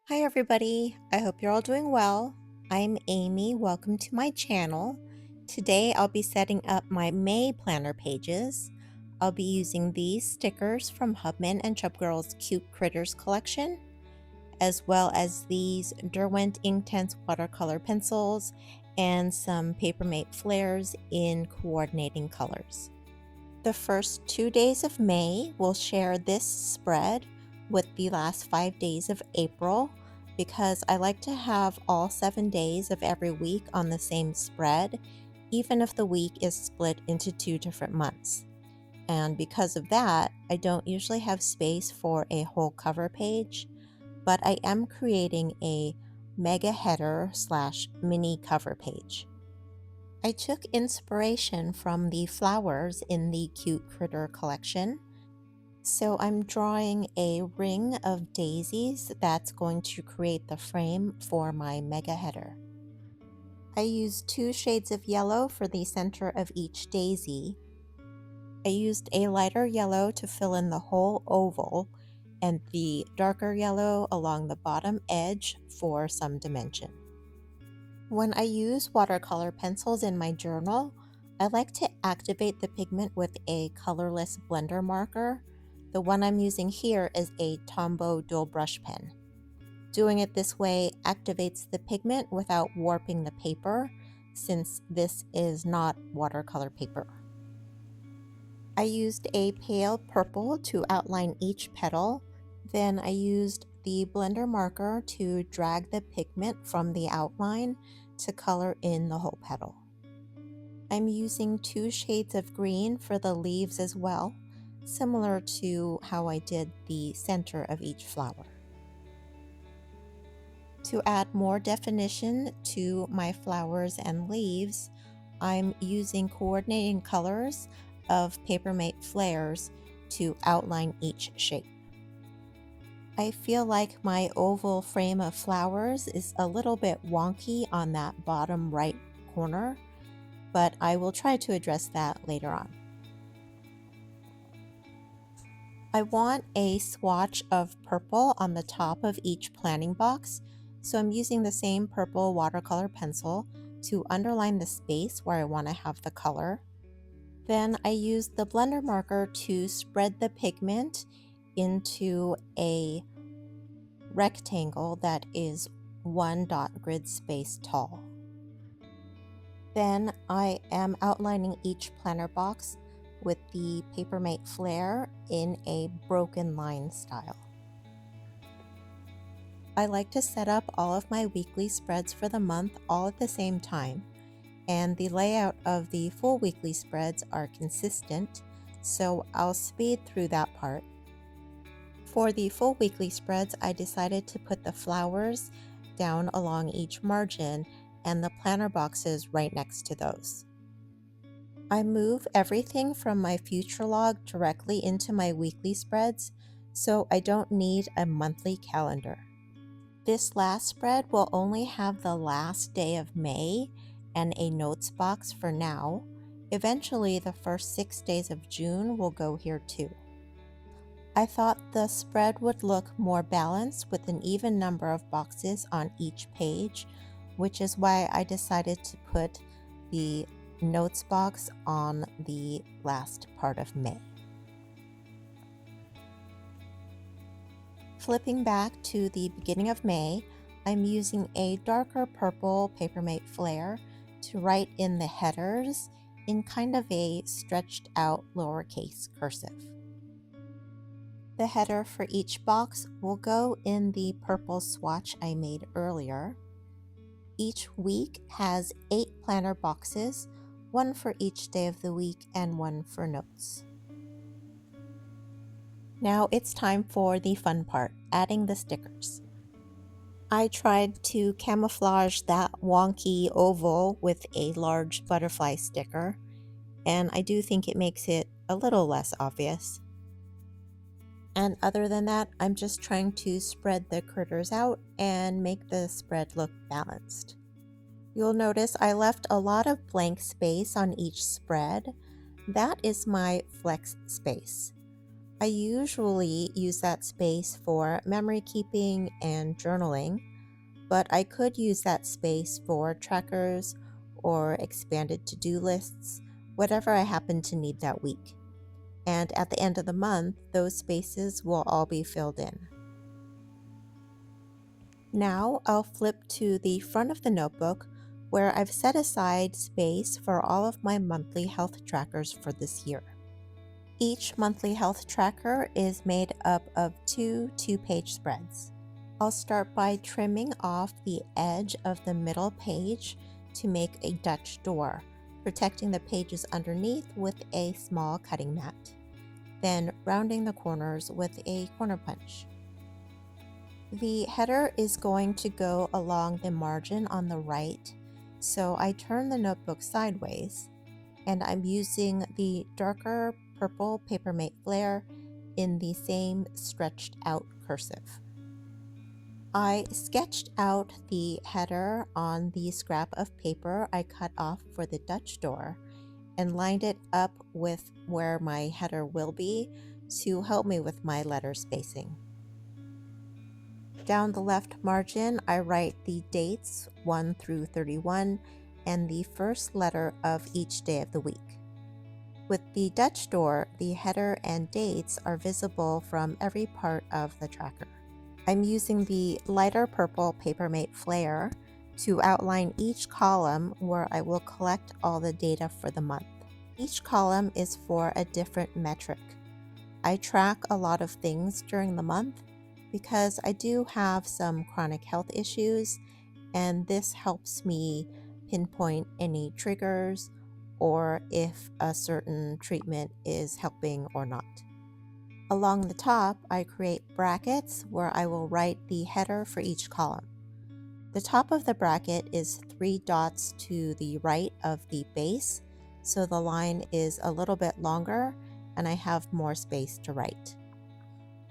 Hi everybody, I hope you're all doing well. I'm Amy, welcome to my channel. Today I'll be setting up my May planner pages. I'll be using these stickers from Hubman and Chubgirl's Cute Critters collection, as well as these Derwent Inktense watercolor pencils and some Papermate flares in coordinating colors. The first 2 days of May will share this spread with the last 5 days of April because I like to have all 7 days of every week on the same spread, even if the week is split into 2 different months. And because of that, I don't usually have space for a whole cover page, but I am creating a mega header / mini cover page. I took inspiration from the flowers in the Cute Critter collection, so I'm drawing a ring of daisies that's going to create the frame for my mega header. I used 2 shades of yellow for the center of each daisy. I used a lighter yellow to fill in the whole oval and the darker yellow along the bottom edge for some dimension. When I use watercolor pencils in my journal, I like to activate the pigment with a colorless blender marker. The one I'm using here is a Tombow dual brush pen. Doing it this way activates the pigment without warping the paper, since this is not watercolor paper. I used a pale purple to outline each petal, then I used the blender marker to drag the pigment from the outline to color in the whole petal. I'm using 2 shades of green for the leaves as well, similar to how I did the center of each flower. To add more definition to my flowers and leaves, I'm using coordinating colors of Papermate flares to outline each shape. I feel like my oval frame of flowers is a little bit wonky on that bottom right corner, but I will try to address that later on. I want a swatch of purple on the top of each planning box, so I'm using the same purple watercolor pencil to underline the space where I want to have the color. Then I use the blender marker to spread the pigment into a rectangle that is 1 dot grid space tall. Then I am outlining each planner box with the Papermate flare in a broken line style. I like to set up all of my weekly spreads for the month all at the same time, and the layout of the full weekly spreads are consistent, so I'll speed through that part. For the full weekly spreads, I decided to put the flowers down along each margin and the planner boxes right next to those. I move everything from my future log directly into my weekly spreads, so I don't need a monthly calendar. This last spread will only have the last day of May and a notes box for now. Eventually, the first 6 days of June will go here too. I thought the spread would look more balanced with an even number of boxes on each page, which is why I decided to put the notes box on the last part of May. Flipping back to the beginning of May, I'm using a darker purple Papermate flare to write in the headers in kind of a stretched out lowercase cursive. The header for each box will go in the purple swatch I made earlier. Each week has 8 planner boxes, 1 for each day of the week and 1 for notes. Now it's time for the fun part, adding the stickers. I tried to camouflage that wonky oval with a large butterfly sticker, and I do think it makes it a little less obvious. And other than that, I'm just trying to spread the critters out and make the spread look balanced. You'll notice I left a lot of blank space on each spread. That is my flex space. I usually use that space for memory keeping and journaling, but I could use that space for trackers or expanded to-do lists, whatever I happen to need that week. And at the end of the month, those spaces will all be filled in. Now I'll flip to the front of the notebook where I've set aside space for all of my monthly health trackers for this year. Each monthly health tracker is made up of two two-page spreads. I'll start by trimming off the edge of the middle page to make a Dutch door, protecting the pages underneath with a small cutting mat, then rounding the corners with a corner punch. The header is going to go along the margin on the right, so I turn the notebook sideways, and I'm using the darker purple Papermate Flare in the same stretched out cursive. I sketched out the header on the scrap of paper I cut off for the Dutch door and lined it up with where my header will be to help me with my letter spacing. Down the left margin, I write the dates 1 through 31 and the first letter of each day of the week. With the Dutch door, the header and dates are visible from every part of the tracker. I'm using the lighter purple Papermate Flare to outline each column where I will collect all the data for the month. Each column is for a different metric. I track a lot of things during the month because I do have some chronic health issues, and this helps me pinpoint any triggers or if a certain treatment is helping or not. Along the top, I create brackets where I will write the header for each column. The top of the bracket is 3 dots to the right of the base, so the line is a little bit longer and I have more space to write.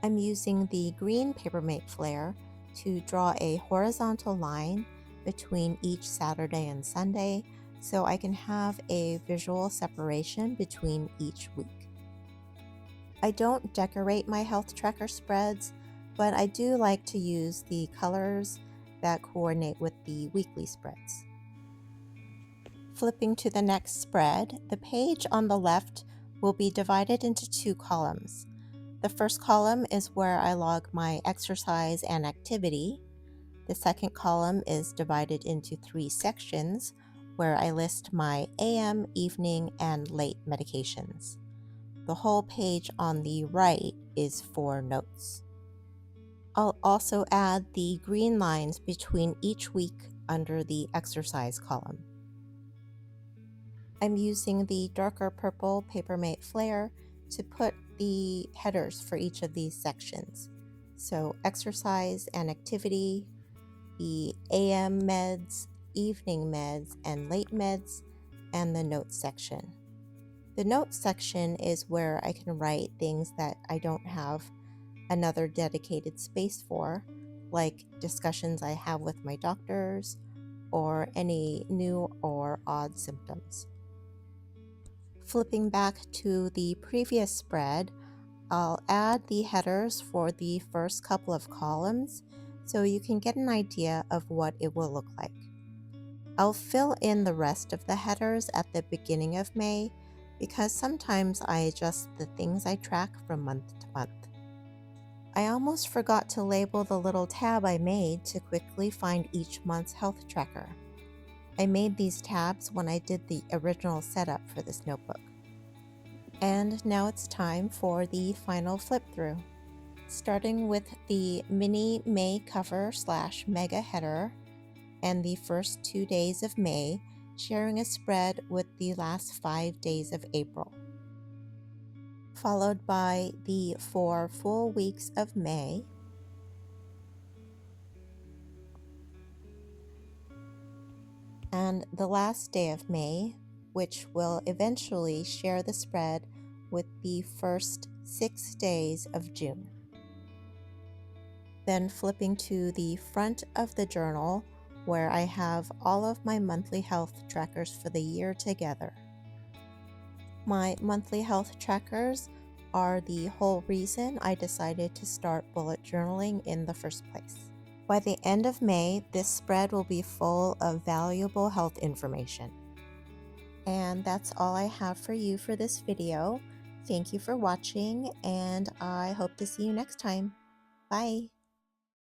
I'm using the green Papermate Flare to draw a horizontal line between each Saturday and Sunday so I can have a visual separation between each week. I don't decorate my health tracker spreads, but I do like to use the colors that coordinate with the weekly spreads. Flipping to the next spread, the page on the left will be divided into 2 columns. The first column is where I log my exercise and activity. The second column is divided into 3 sections where I list my AM, evening, and late medications. The whole page on the right is for notes. I'll also add the green lines between each week under the exercise column. I'm using the darker purple Papermate Flare to put the headers for each of these sections. So exercise and activity, the AM meds, evening meds, and late meds, and the notes section. The notes section is where I can write things that I don't have another dedicated space for, like discussions I have with my doctors or any new or odd symptoms. Flipping back to the previous spread, I'll add the headers for the first couple of columns so you can get an idea of what it will look like. I'll fill in the rest of the headers at the beginning of May because sometimes I adjust the things I track from month to month. I almost forgot to label the little tab I made to quickly find each month's health tracker. I made these tabs when I did the original setup for this notebook. And now it's time for the final flip through. Starting with the mini May cover / mega header and the first 2 days of May, sharing a spread with the last 5 days of April, followed by the 4 full weeks of May, and the last day of May, which will eventually share the spread with the first 6 days of June. Then flipping to the front of the journal where I have all of my monthly health trackers for the year together. My monthly health trackers are the whole reason I decided to start bullet journaling in the first place. By the end of May, this spread will be full of valuable health information. And that's all I have for you for this video. Thank you for watching, and I hope to see you next time. Bye.